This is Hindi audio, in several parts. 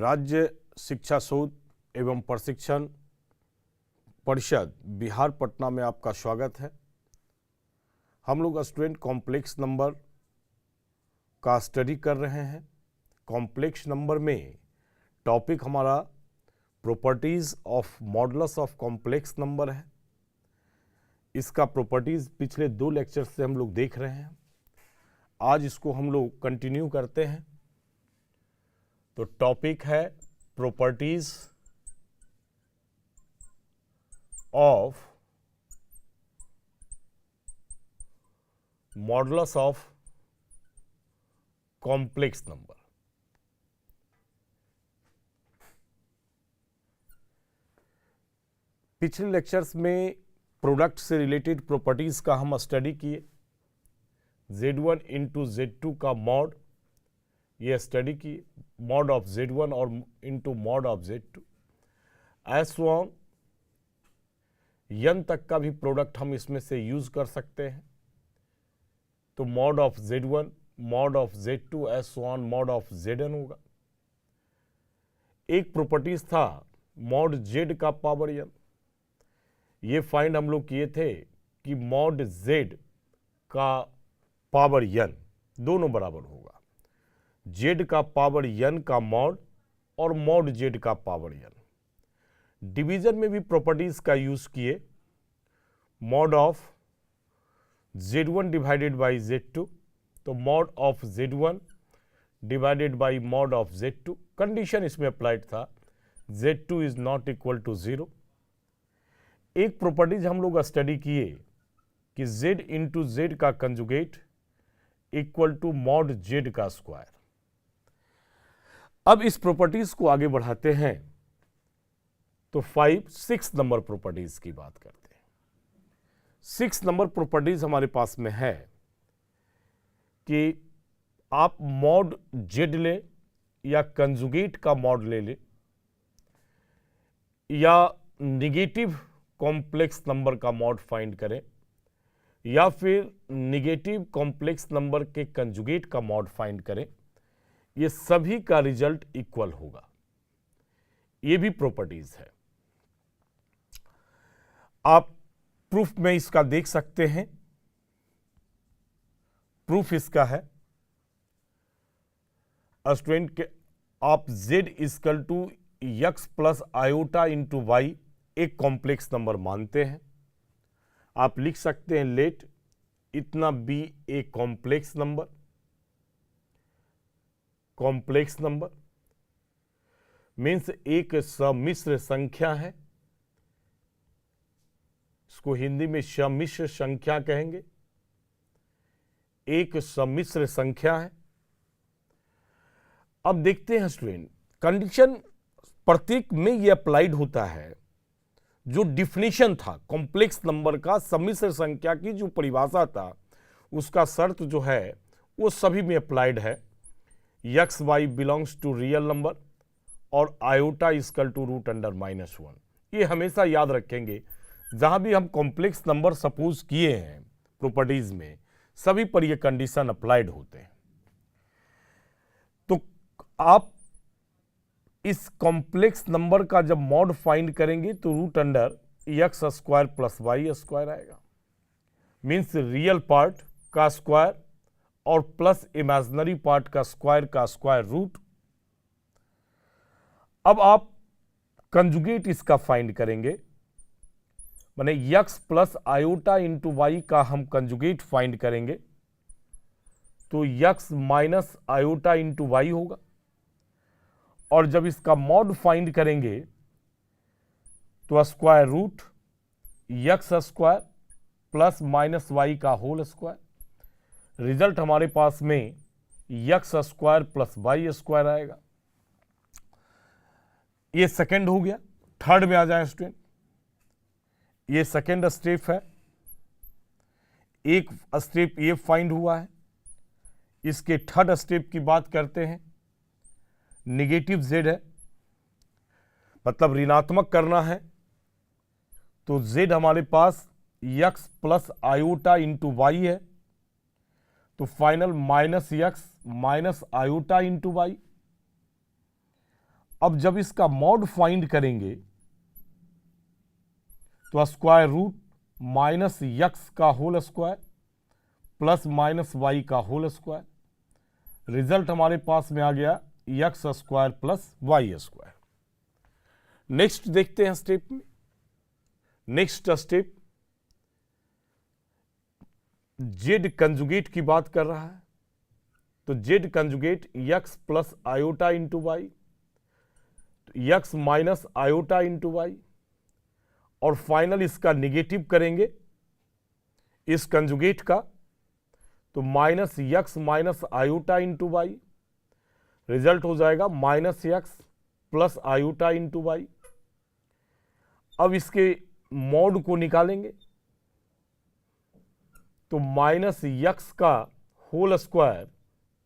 राज्य शिक्षा शोध एवं प्रशिक्षण परिषद बिहार पटना में आपका स्वागत है। हम लोग स्टूडेंट कॉम्प्लेक्स नंबर का स्टडी कर रहे हैं। कॉम्प्लेक्स नंबर में टॉपिक हमारा properties of modulus of complex number है। इसका प्रॉपर्टीज़ पिछले 2 लेक्चर से हम लोग देख रहे हैं। आज इसको हम लोग कंटिन्यू करते हैं। तो टॉपिक है properties of modulus of complex number. पिछले लेक्चर्स में प्रोडक्ट से रिलेटेड प्रॉपर्टीज का हम स्टडी किए। Z1 इंटू Z2 का मॉड ये स्टडी की, मॉड ऑफ Z1 और into mod of Z2 S on n तक का भी प्रोडक्ट हम इसमें से यूज कर सकते हैं। तो mod of Z1 mod of Z2 S on mod of Zn होगा। एक प्रॉपर्टीज था मॉड Z का पावर n। ये फाइंड हम लोग किए थे कि मॉड Z का पावर n दोनों बराबर होगा Z का पावर n का मॉड और मॉड Z का पावर n। डिवीजन में भी प्रॉपर्टीज का यूज किए, mod of Z1 divided by Z2, तो mod of Z1 divided by mod of Z2। Condition इसमें अप्लाइड था Z2 is not equal to 0। एक प्रॉपर्टीज हम लोग स्टडी किए कि Z इंटू Z का conjugate equal to mod Z का स्क्वायर। अब इस प्रॉपर्टीज को आगे बढ़ाते हैं तो 6 नंबर प्रॉपर्टीज की बात करते हैं। 6 नंबर प्रॉपर्टीज हमारे पास में है कि आप मॉड Z लें या कंजुगेट का मॉड ले लें या निगेटिव कॉम्प्लेक्स नंबर का मॉड फाइंड करें या फिर निगेटिव कॉम्प्लेक्स नंबर के कंजुगेट का मॉड फाइंड करें, ये सभी का रिजल्ट इक्वल होगा। ये भी प्रॉपर्टीज है। आप प्रूफ में इसका देख सकते हैं। प्रूफ इसका है स्टूडेंट के आप Z equal to x plus iota into Y एक कॉम्प्लेक्स नंबर मानते हैं। आप लिख सकते हैं लेट इतना be a complex number. Complex number means एक सम्मिश्र संख्या है। इसको हिंदी में सम्मिश्र संख्या कहेंगे। एक सम्मिश्र संख्या है। अब देखते हैं स्टूडेंट, कंडीशन प्रत्येक में यह अप्लाइड होता है। जो डिफिनीशन था कॉम्प्लेक्स नंबर का, सम्मिश्र संख्या की जो परिभाषा था, उसका शर्त जो है वो सभी में अप्लाइड है। X Y belongs to real number और iota equal to root under -1। ये हमेशा याद रखेंगे। जहां भी हम कॉम्प्लेक्स नंबर सपोज किए हैं प्रॉपर्टीज में, सभी पर ये कंडीशन अप्लाइड होते हैं। तो आप इस कॉम्प्लेक्स नंबर का जब मॉड फाइंड करेंगे तो root under X square plus Y square आएगा। मीन्स रियल पार्ट का स्क्वायर और प्लस इमेजिनरी पार्ट का स्क्वायर रूट। अब आप कंजुगेट इसका फाइंड करेंगे, माने x plus iota into Y का हम कंजुगेट फाइंड करेंगे तो x minus iota into Y होगा। और जब इसका मॉड फाइंड करेंगे तो square root X square plus minus Y का होल स्क्वायर। रिजल्ट हमारे पास में x square plus Y square आएगा। ये सेकंड हो गया। थर्ड में आ जाए स्टूडेंट, ये सेकंड स्टेप है। एक स्टेप ये फाइंड हुआ है। इसके थर्ड स्टेप की बात करते हैं। निगेटिव Z है, मतलब ऋणात्मक करना है, तो Z हमारे पास x plus iota into Y है, तो final -x minus iota into Y. अब जब इसका मॉड फाइंड करेंगे तो स्क्वायर रूट माइनस यक्स का whole square plus minus Y का होल स्क्वायर, रिजल्ट हमारे पास में आ गया X square plus Y square. Next देखते हैं स्टेप में। नेक्स्ट स्टेप जेड कंजुगेट की बात कर रहा है, तो Z conjugate X plus iota into Y, X minus iota into Y, और फाइनल इसका निगेटिव करेंगे इस कंजुगेट का, तो minus X minus iota into Y, result हो जाएगा minus X plus iota into Y. अब इसके मॉड को निकालेंगे तो माइनस यक्स का whole square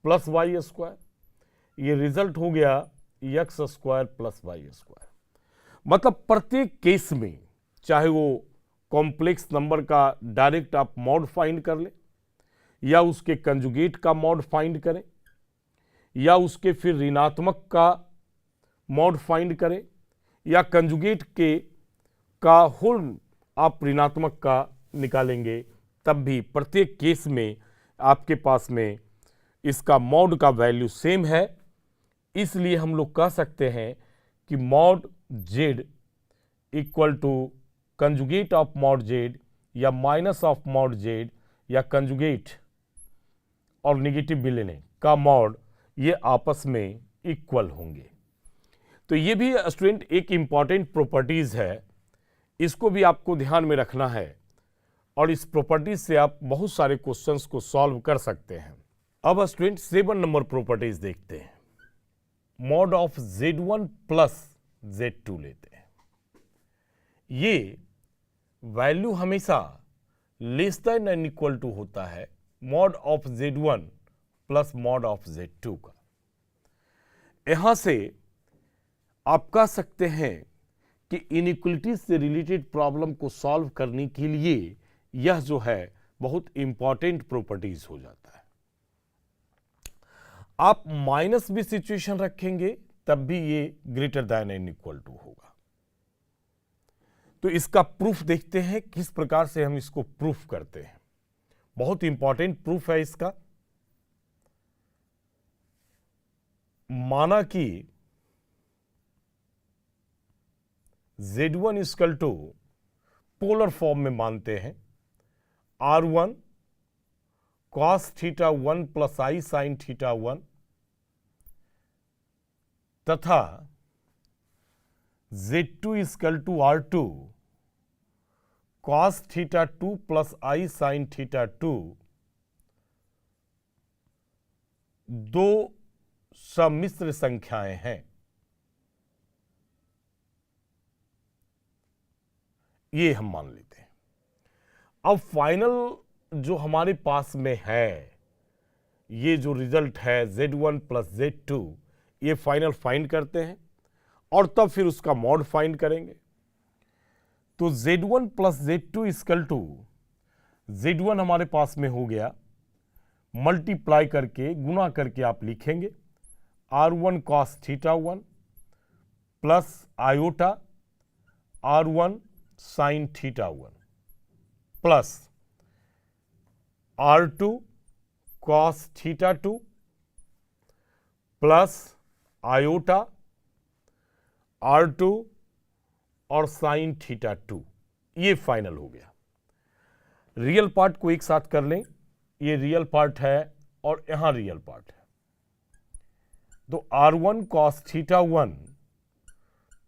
plus Y square, ये रिजल्ट हो गया X square plus Y square. मतलब प्रत्येक केस में चाहे वो कॉम्प्लेक्स नंबर का डायरेक्ट आप मॉड फाइंड कर लें, या उसके कंजुगेट का मॉड फाइंड करें, या उसके फिर ऋणात्मक का मॉड फाइंड करें, या कंजुगेट के का होल आप ऋणात्मक का निकालेंगे, तब भी प्रत्येक केस में आपके पास में इसका मॉड का वैल्यू सेम है। इसलिए हम लोग कह सकते हैं कि mod Z equal to conjugate of mod Z, या माइनस ऑफ मॉड जेड, या कंजुगेट और निगेटिव भी लेने का मॉड, ये आपस में इक्वल होंगे। तो ये भी स्टूडेंट एक इंपॉर्टेंट प्रॉपर्टीज है, इसको भी आपको ध्यान में रखना है, और इस प्रॉपर्टीज से आप बहुत सारे क्वेश्चंस को सॉल्व कर सकते हैं। अब स्टूडेंट 7 नंबर प्रॉपर्टीज देखते हैं। Mod of Z1 plus Z2 लेते हैं। ये वैल्यू हमेशा less than and equal to होता है mod of Z1 plus mod of Z2 का। यहां से आप कह सकते हैं कि इनइक्वलिटीज से रिलेटेड प्रॉब्लम को सॉल्व करने के लिए यह जो है बहुत इंपॉर्टेंट प्रॉपर्टीज हो जाता है। आप माइनस भी सिचुएशन रखेंगे तब भी ये greater than and equal to होगा। तो इसका प्रूफ देखते हैं किस प्रकार से हम इसको प्रूफ करते हैं। बहुत इंपॉर्टेंट प्रूफ है इसका। माना कि Z1 equal two polar form में मानते हैं R1 cos theta 1 plus I sine theta 1 तथा Z2 equal to R2 cos theta 2 plus I sine theta 2 दो सम्मिश्र संख्याएं हैं। ये हम मान लेते हैं। अब फाइनल जो हमारे पास में है, ये जो रिजल्ट है Z1 प्लस Z2, ये फाइनल फाइंड करते हैं और तब फिर उसका मॉड फाइंड करेंगे। तो Z1 plus Z2 equal to Z1 हमारे पास में हो गया, मल्टीप्लाई करके गुना करके आप लिखेंगे R1 cos theta 1 plus iota R1 sine theta 1 plus R2 cos theta 2 plus iota R2 और साइन थीटा 2। ये फाइनल हो गया। रियल पार्ट को एक साथ कर लें, ये रियल पार्ट है और यहां रियल पार्ट है। तो R1 cos theta 1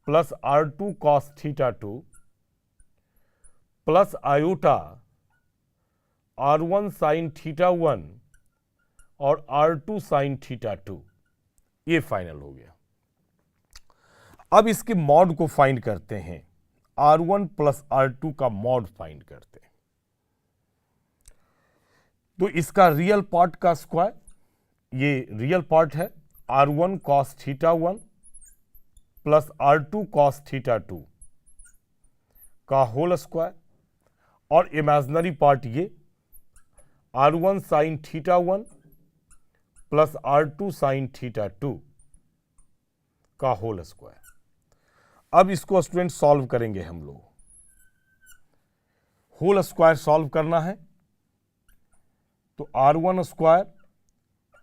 plus R2 cos theta 2 plus iota R1 sine theta 1 और R2 साइन थीटा 2, ये फाइनल हो गया। अब इसके मॉड को फाइंड करते हैं। R1 प्लस R2 का मॉड फाइंड करते हैं। तो इसका रियल पार्ट का स्क्वायर, ये रियल पार्ट है R1 cos theta 1 plus R2 cos theta 2 का होल स्क्वायर, और इमेजिनरी पार्ट ये R1 sine theta 1 plus R2 sine theta 2 का होल स्क्वायर। अब इसको स्टूडेंट सॉल्व करेंगे हम लोग। होल स्क्वायर सॉल्व करना है तो r1 square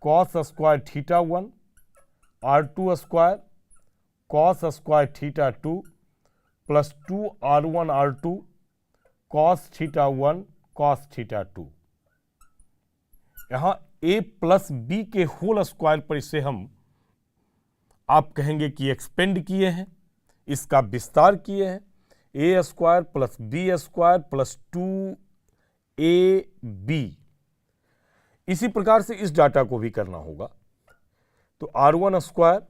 cos square theta 1, r2 square cos square theta 2 plus 2r1 r2 cos theta 1 cos theta 2। यहां a प्लस बी के होल स्क्वायर पर इसे हम आप कहेंगे कि एक्सपेंड किए हैं, इसका विस्तार किए हैं। A square plus B square plus 2ab। इसी प्रकार से इस डाटा को भी करना होगा। तो r1 square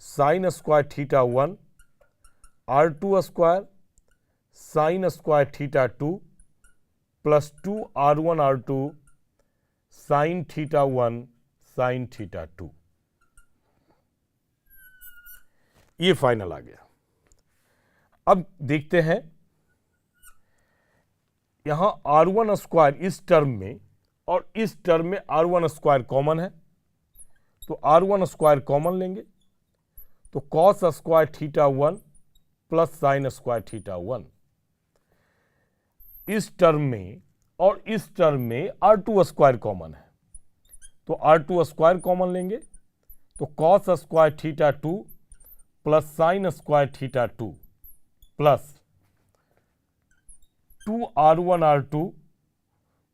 sine square theta 1, r2 square sine square theta 2 plus 2r1 r2 sine theta 1 sign theta 2। ये फाइनल आ गया। अब देखते हैं यहां r1 स्क्वायर इस टर्म में और इस टर्म में r1 स्क्वायर कॉमन है, तो r1 स्क्वायर कॉमन लेंगे तो cos square theta 1 plus sine square theta 1। इस टर्म में और इस टर्म में r2 स्क्वायर कॉमन है, तो r2 स्क्वायर कॉमन लेंगे तो cos square theta 2 plus sine square theta 2 plus 2r1 r2।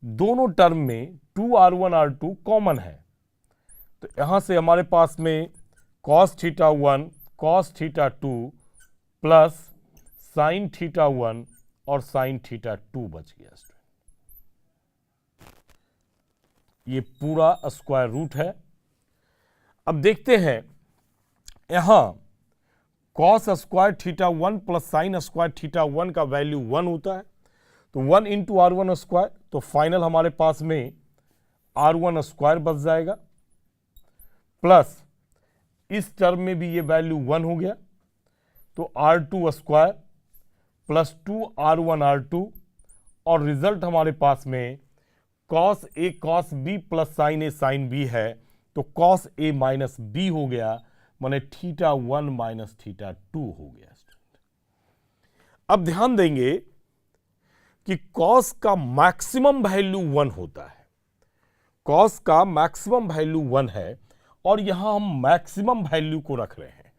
दोनों टर्म में 2r1 r2 कॉमन है, तो यहां से हमारे पास में cos theta 1 cos theta 2 plus sign theta 1 और साइन थीटा 2 बच गया। ये पूरा स्क्वायर रूट है। अब देखते हैं यहां cos square theta 1 plus sine square theta 1 का वैल्यू 1 होता है, तो 1 इंटू r1 स्क्वायर, तो फाइनल हमारे पास में r1 स्क्वायर बच जाएगा प्लस इस टर्म में भी ये वैल्यू 1 हो गया, तो r2 square plus 2r1 r2 और रिजल्ट हमारे पास में cos a cos b plus sine a sine b है, तो cos a माइनस b हो गया, माने थीटा 1 माइनस थीटा 2 हो गया। अब ध्यान देंगे कि cos का मैक्सिमम वैल्यू 1 होता है। cos का मैक्सिमम वैल्यू 1 है और यहां हम मैक्सिमम वैल्यू को रख रहे हैं,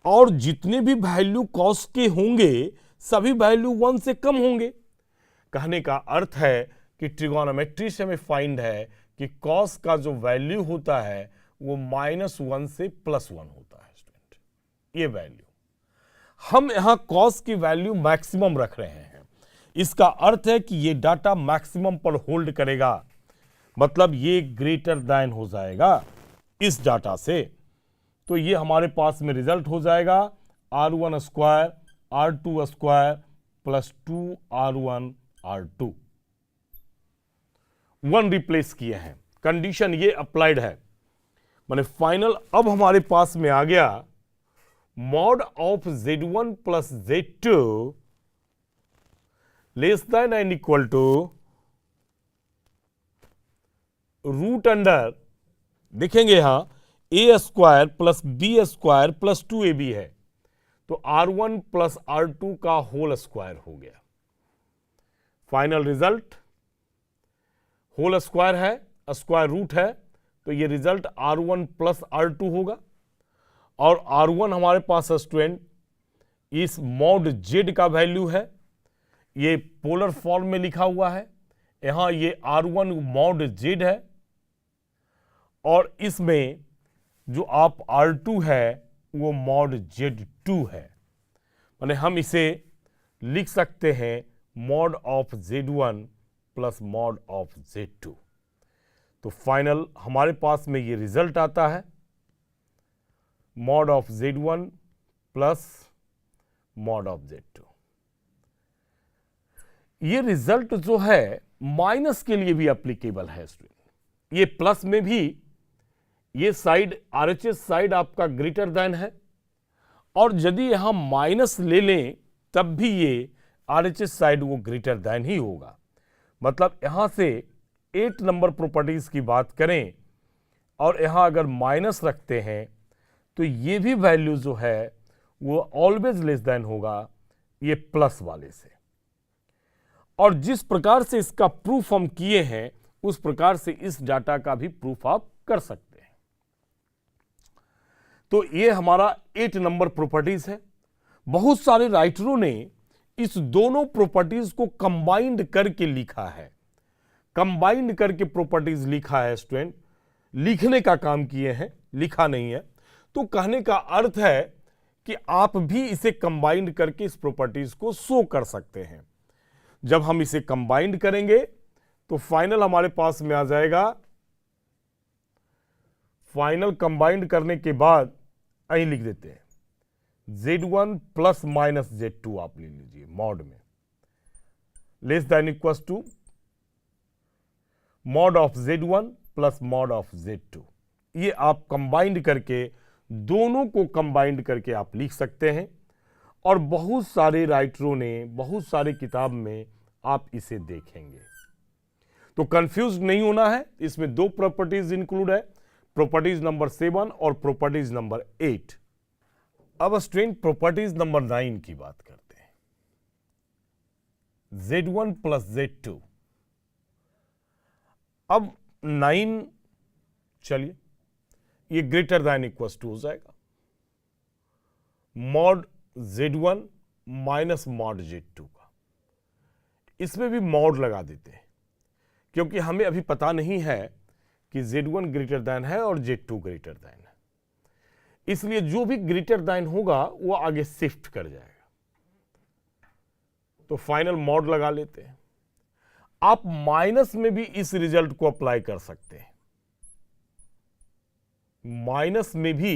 और जितने भी वैल्यू cos के होंगे सभी वैल्यू 1 से कम होंगे। कहने का अर्थ है कि ट्रिगोनोमेट्री से हमें फाइंड है कि cos का जो वैल्यू होता है वो -1 से +1 होता है। स्टूडेंट, ये वैल्यू हम यहां cos की वैल्यू मैक्सिमम रख रहे हैं, इसका अर्थ है कि ये डाटा मैक्सिमम पर होल्ड करेगा, मतलब ये ग्रेटर दैन हो जाएगा इस डाटा से। तो ये हमारे पास में रिजल्ट हो जाएगा r1 square r2 square plus 2r1 r2। 1 replace किए हैं, कंडीशन ये अप्लाइड है, माने फाइनल अब हमारे पास में आ गया mod of z1 plus z2 less than and equal to root under, देखेंगे यहां a square plus b square plus 2ab है, तो r1 प्लस r2 का होल स्क्वायर हो गया। फाइनल रिजल्ट होल स्क्वायर है, स्क्वायर रूट है, तो ये रिजल्ट r1 प्लस r2 होगा। और r1 हमारे पास स्टूडेंट इस मॉड z का वैल्यू है, ये पोलर फॉर्म में लिखा हुआ है, यहां ये r1 मॉड z है, और इसमें जो आप r2 है वो मॉड z2 है, माने हम इसे लिख सकते हैं mod of z1 plus mod of z2। तो फाइनल हमारे पास में ये रिजल्ट आता है mod of z1 plus mod of z2। ये रिजल्ट जो है माइनस के लिए भी एप्लीकेबल है स्टूडेंट, ये प्लस में भी ये साइड RHS साइड आपका ग्रेटर देन है, और यदि यहां माइनस ले लें तब भी ये RHS साइड वो ग्रेटर देन ही होगा। मतलब यहां से 8 नंबर प्रॉपर्टीज की बात करें और यहां अगर माइनस रखते हैं तो ये भी वैल्यू जो है वो ऑलवेज लेस देन होगा ये प्लस वाले से। और जिस प्रकार से इसका प्रूफ हम किए हैं उस प्रकार से इस डाटा का भी प्रूफ आप कर सकते हैं। तो ये हमारा 8 नंबर प्रॉपर्टीज है। बहुत सारे राइटरों ने इस दोनों प्रॉपर्टीज को कंबाइंड करके लिखा है। कंबाइंड करके प्रॉपर्टीज लिखा है स्टूडेंट, लिखने का काम किए हैं, लिखा नहीं है। तो कहने का अर्थ है कि आप भी इसे कंबाइंड करके इस प्रॉपर्टीज को शो कर सकते हैं। जब हम इसे कंबाइंड करेंगे तो फाइनल हमारे पास में आ जाएगा। फाइनल कंबाइंड करने के बाद यहीं लिख देते हैं Z1 प्लस माइनस Z2 आप ले लीजिए मॉड में, less than equal to mod of Z1 plus mod of Z2। ये आप कंबाइंड करके, दोनों को कंबाइंड करके आप लिख सकते हैं। और बहुत सारे राइटरों ने, बहुत सारे किताब में आप इसे देखेंगे। तो कंफ्यूज नहीं होना है, इसमें 2 प्रॉपर्टीज इंक्लूड है, प्रॉपर्टीज नंबर 7 और प्रॉपर्टीज नंबर 8। अब स्टूडेंट प्रॉपर्टीज नंबर 9 की बात करते हैं। Z1 plus Z2। अब 9 चलिए ये ग्रेटर दैन इक्वल टू हो जाएगा mod Z1 minus mod Z2 का। इसमें भी मॉड लगा देते हैं क्योंकि हमें अभी पता नहीं है कि Z1 ग्रेटर दैन है और Z2 ग्रेटर दैन है, इसलिए जो भी ग्रेटर दैन होगा वो आगे शिफ्ट कर जाएगा। तो फाइनल मॉड लगा लेते हैं। आप माइनस में भी इस रिजल्ट को अप्लाई कर सकते हैं, माइनस में भी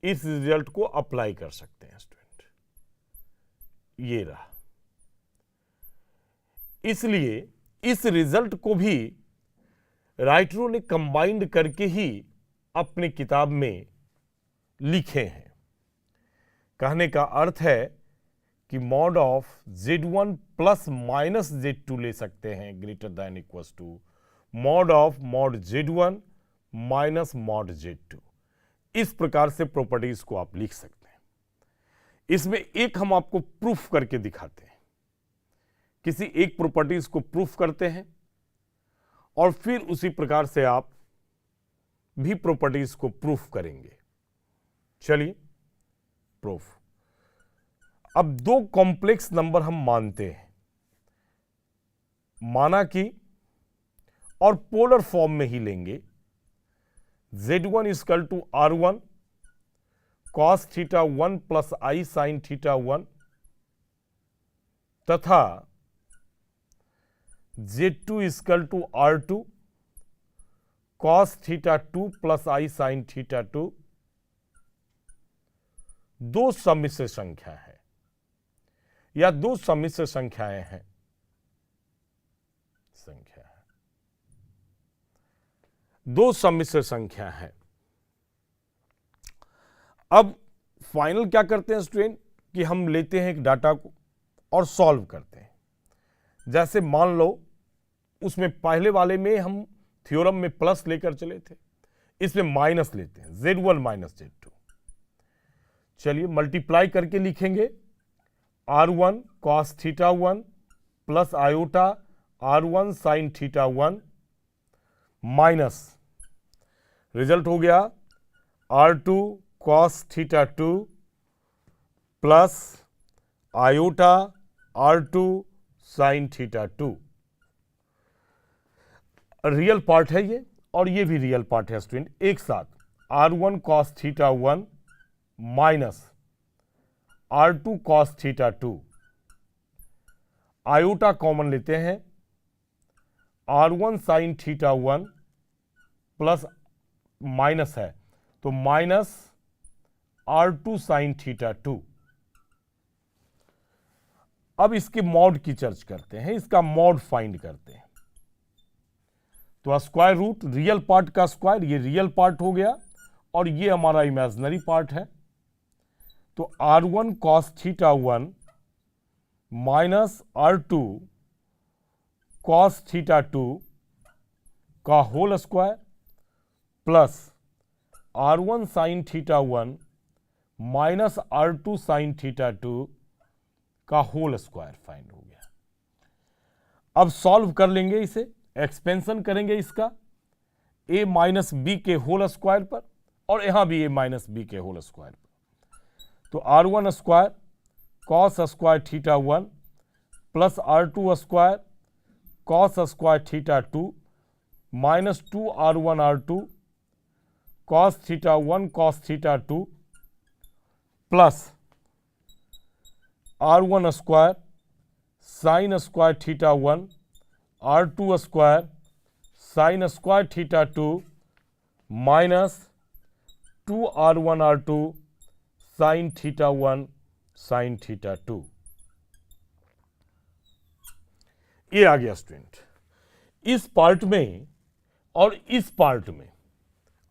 इस रिजल्ट को अप्लाई कर सकते हैं स्टूडेंट। ये रहा। इसलिए इस रिजल्ट को भी राइटरों ने कंबाइंड करके ही अपनी किताब में लिखे हैं। कहने का अर्थ है कि mod of Z1 plus minus Z2 ले सकते हैं greater than equal to mod of mod Z1 minus mod Z2। इस प्रकार से प्रॉपर्टीज को आप लिख सकते हैं। इसमें एक हम आपको प्रूफ करके दिखाते हैं। किसी एक प्रॉपर्टीज को प्रूफ करते हैं और फिर उसी प्रकार से आप भी प्रॉपर्टीज को प्रूफ करेंगे। चलिए प्रूफ। अब 2 कॉम्प्लेक्स नंबर हम मानते हैं, माना कि, और पोलर फॉर्म में ही लेंगे। Z1 equal to R1 cos theta 1 plus I sine theta 1 तथा Z2 equal to R2 cos theta 2 plus I sine theta 2। 2 सम्मिश्र संख्या है या 2 सम्मिश्र संख्याएं हैं, संख्या है, 2 सम्मिश्र संख्या है। अब फाइनल क्या करते हैं स्टूडेंट कि हम लेते हैं एक डाटा को और सॉल्व करते हैं। जैसे मान लो उसमें पहले वाले में हम थ्योरम में प्लस लेकर चले थे, इसमें माइनस लेते हैं, Z1 माइनस Z2। चलिए मल्टीप्लाई करके लिखेंगे R1 cos theta 1 plus iota R1 sine theta 1 minus result हो गया R2 cos theta 2 plus iota R2 sine theta 2। Real part है ये और ये भी रियल पार्ट है स्टूडेंट। एक साथ R1 cos theta 1 minus R2 cos theta 2, iota common लेते हैं R1 sine theta 1 plus minus है तो माइनस R2 साइन थीटा 2। अब इसके मॉड की चर्चा करते हैं, इसका मॉड फाइंड करते हैं। तो स्क्वायर रूट रियल पार्ट का स्क्वायर, ये रियल पार्ट हो गया और ये हमारा इमेजिनरी पार्ट है। तो R1 cos theta 1 minus R2 cos theta 2 का whole square plus R1 sine theta 1 minus R2 sine theta 2 का होल स्क्वायर फाइंड हो गया। अब सॉल्व कर लेंगे इसे, एक्सपेंशन करेंगे इसका a माइनस बी के होल स्क्वायर पर और यहां भी a माइनस बी के होल स्क्वायर पर। तो R1 square cos square theta 1 plus R2 square cos square theta 2 minus 2R1 R2 cos theta 1 cos theta 2 plus R1 square sine square theta 1 R2 square sine square theta 2 minus 2R1 R2 sine theta 1 sign theta 2। ये आ गया स्टूडेंट। इस पार्ट में और इस पार्ट में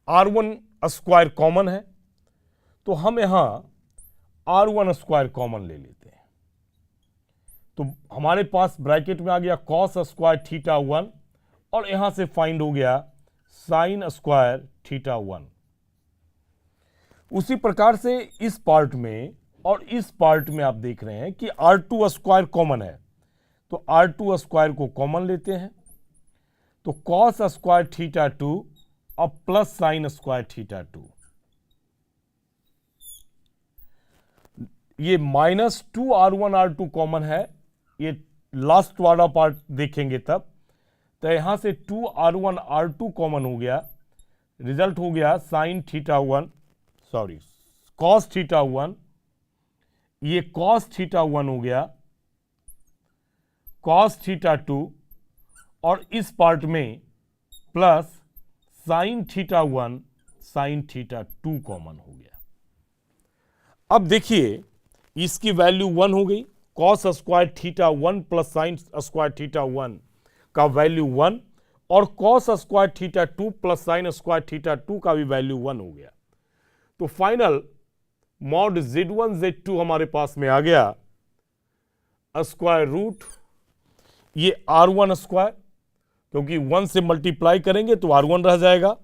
R1 स्क्वायर कॉमन है, तो हम यहां R1 स्क्वायर कॉमन ले लेते हैं। तो हमारे पास ब्रैकेट में आ गया कॉस स्क्वायर थीटा 1 और यहां से फाइंड हो गया साइन स्क्वायर थीटा 1। उसी प्रकार से इस पार्ट में और इस पार्ट में आप देख रहे हैं कि R2 स्क्वायर कॉमन है, तो R2 स्क्वायर को कॉमन लेते हैं। तो कॉस स्क्वायर थीटा 2 और प्लस साइन स्क्वायर थीटा 2, ये माइनस 2R1 R2 कॉमन है, ये लास्ट वाला पार्ट देखेंगे तब। तो यहां से 2R1 R2 कॉमन हो गया, रिजल्ट हो गया sign theta 1 sorry cos theta 1, ये कॉस थीटा 1 हो गया कॉस थीटा 2 और इस पार्ट में plus sign theta 1 sign theta 2 common हो गया। अब देखिए इसकी वैल्यू 1 हो गई, cos square theta 1 plus sine square theta 1 का वैल्यू 1 और cos square theta 2 plus sine square theta 2 का भी वैल्यू 1 हो गया। तो फाइनल मॉड Z1 Z2 हमारे पास में आ गया स्क्वायर रूट ये R1 स्क्वायर, क्योंकि 1 से मल्टीप्लाई करेंगे तो R1 रह जाएगा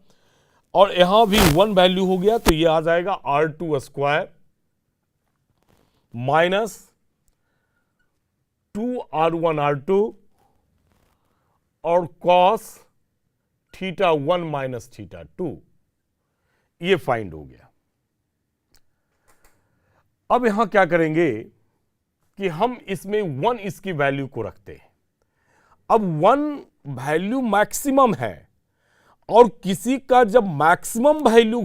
और यहां भी 1 वैल्यू हो गया, तो ये आ जाएगा R2 square minus 2R1 R2 और कॉस थीटा 1 माइनस थीटा 2, ये फाइंड हो गया। अब यहां क्या करेंगे कि हम इसमें 1 इसकी वैल्यू को रखते हैं। अब 1 वैल्यू मैक्सिमम है और किसी का जब मैक्सिमम वैल्यू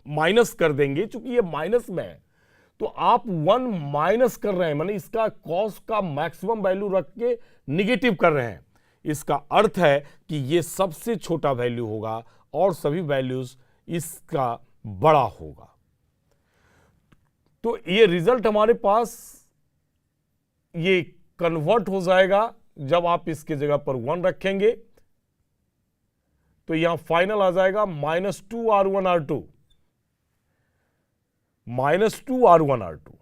माइनस कर देंगे, चूंकि ये माइनस में है तो आप 1 माइनस कर रहे हैं, माने इसका कॉस का मैक्सिमम वैल्यू रख के निगेटिव कर रहे हैं। इसका अर्थ है कि ये सबसे छोटा वैल्यू होगा और सभी वैल्यूज इसका बड़ा होगा। तो ये रिजल्ट हमारे पास ये कन्वर्ट हो जाएगा जब आप इसके जगह पर 1 रखेंगे, तो यहां फाइनल आ जाएगा minus 2R1 R2 minus 2R1 R2।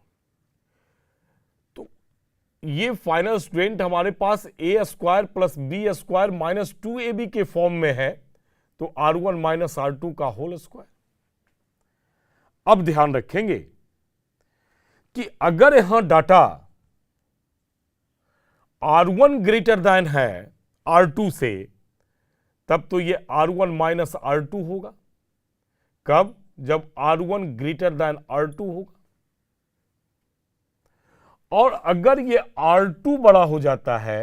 तो ये फाइनल स्टूडेंट हमारे पास a square plus B square minus 2ab के फॉर्म में है, तो R1 माइनस R2 का होल स्क्वायर। अब ध्यान रखेंगे कि अगर यहां डाटा R1 ग्रेटर देन है R2 से, तब तो ये R1 माइनस R2 होगा। कब? जब R1 ग्रेटर देन R2 होगा। और अगर ये R2 बड़ा हो जाता है,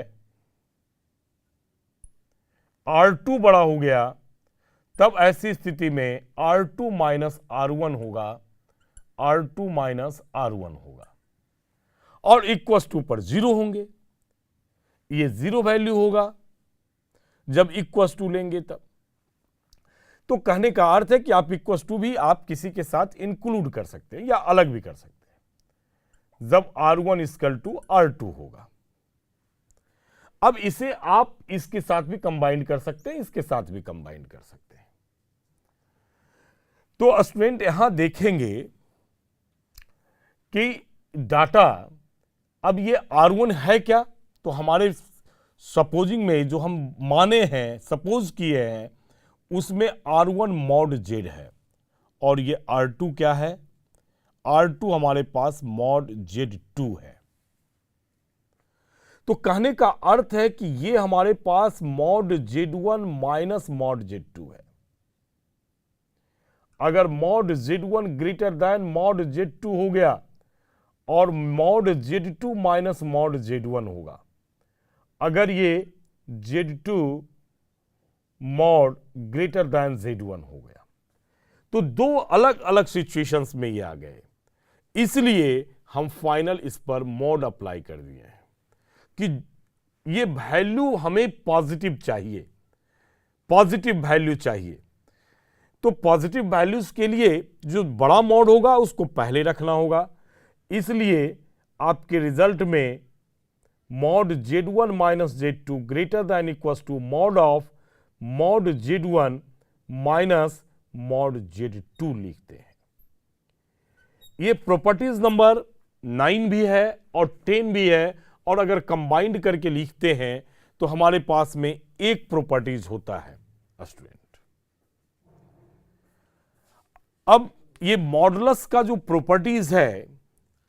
R2 बड़ा हो गया, तब ऐसी स्थिति में R2 माइनस R1 होगा, R2 माइनस R1 होगा और इक्वस टू पर 0 होंगे। ये 0 वैल्यू होगा जब इक्वस टू लेंगे तब। तो कहने का अर्थ है कि आप इक्वस टू भी आप किसी के साथ इंक्लूड कर सकते हैं या अलग भी कर सकते हैं जब R1 इक्वल टू R2 होगा। अब इसे आप इसके साथ भी कंबाइन कर सकते हैं, इसके साथ भी कंबाइन कर सकते हैं। तो स्टूडेंट यहां देखेंगे कि डाटा अब ये R1 है क्या, तो हमारे सपोजिंग में जो हम माने हैं, सपोज किए हैं, उसमें R1 मॉड Z है और ये R2 क्या है? R2 हमारे पास मॉड Z2 है। तो कहने का अर्थ है कि ये हमारे पास mod Z1 minus mod Z2 है। अगर mod Z1 greater than mod Z2 हो गया और mod Z2 minus mod Z1 होगा। अगर ये Z2 mod greater than Z1 हो गया तो दो अलग अलग सिचुएशंस में ये आ गए, इसलिए हम फाइनल इस पर मॉड अप्लाई कर दिए हैं कि ये वैल्यू हमें पॉजिटिव चाहिए, पॉजिटिव वैल्यू चाहिए। तो पॉजिटिव वैल्यूज के लिए जो बड़ा मॉड होगा उसको पहले रखना होगा, इसलिए आपके रिजल्ट में mod Z1 minus Z2 greater than equal to mod of mod Z1 minus mod Z2 लिखते हैं। ये प्रॉपर्टीज नंबर 9 भी है और 10 भी है, और अगर कंबाइंड करके लिखते हैं तो हमारे पास में एक प्रॉपर्टीज होता है स्टूडेंट। अब ये मॉडुलस का जो प्रॉपर्टीज है,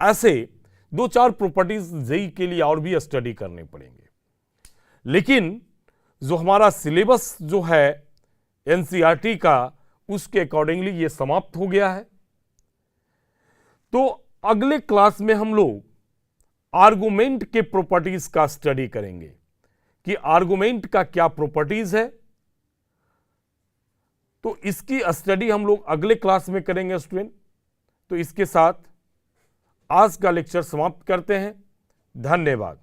ऐसे 2-4 प्रॉपर्टीज जेईई के लिए और भी स्टडी करने पड़ेंगे, लेकिन जो हमारा सिलेबस जो है एनसीईआरटी का, उसके अकॉर्डिंगली ये समाप्त हो गया है। तो अगले क्लास में हम लोग आर्गुमेंट के प्रॉपर्टीज का स्टडी करेंगे कि आर्गुमेंट का क्या प्रॉपर्टीज है। तो इसकी स्टडी हम लोग अगले क्लास में करेंगे स्टूडेंट। तो इसके साथ आज का लेक्चर समाप्त करते हैं। धन्यवाद।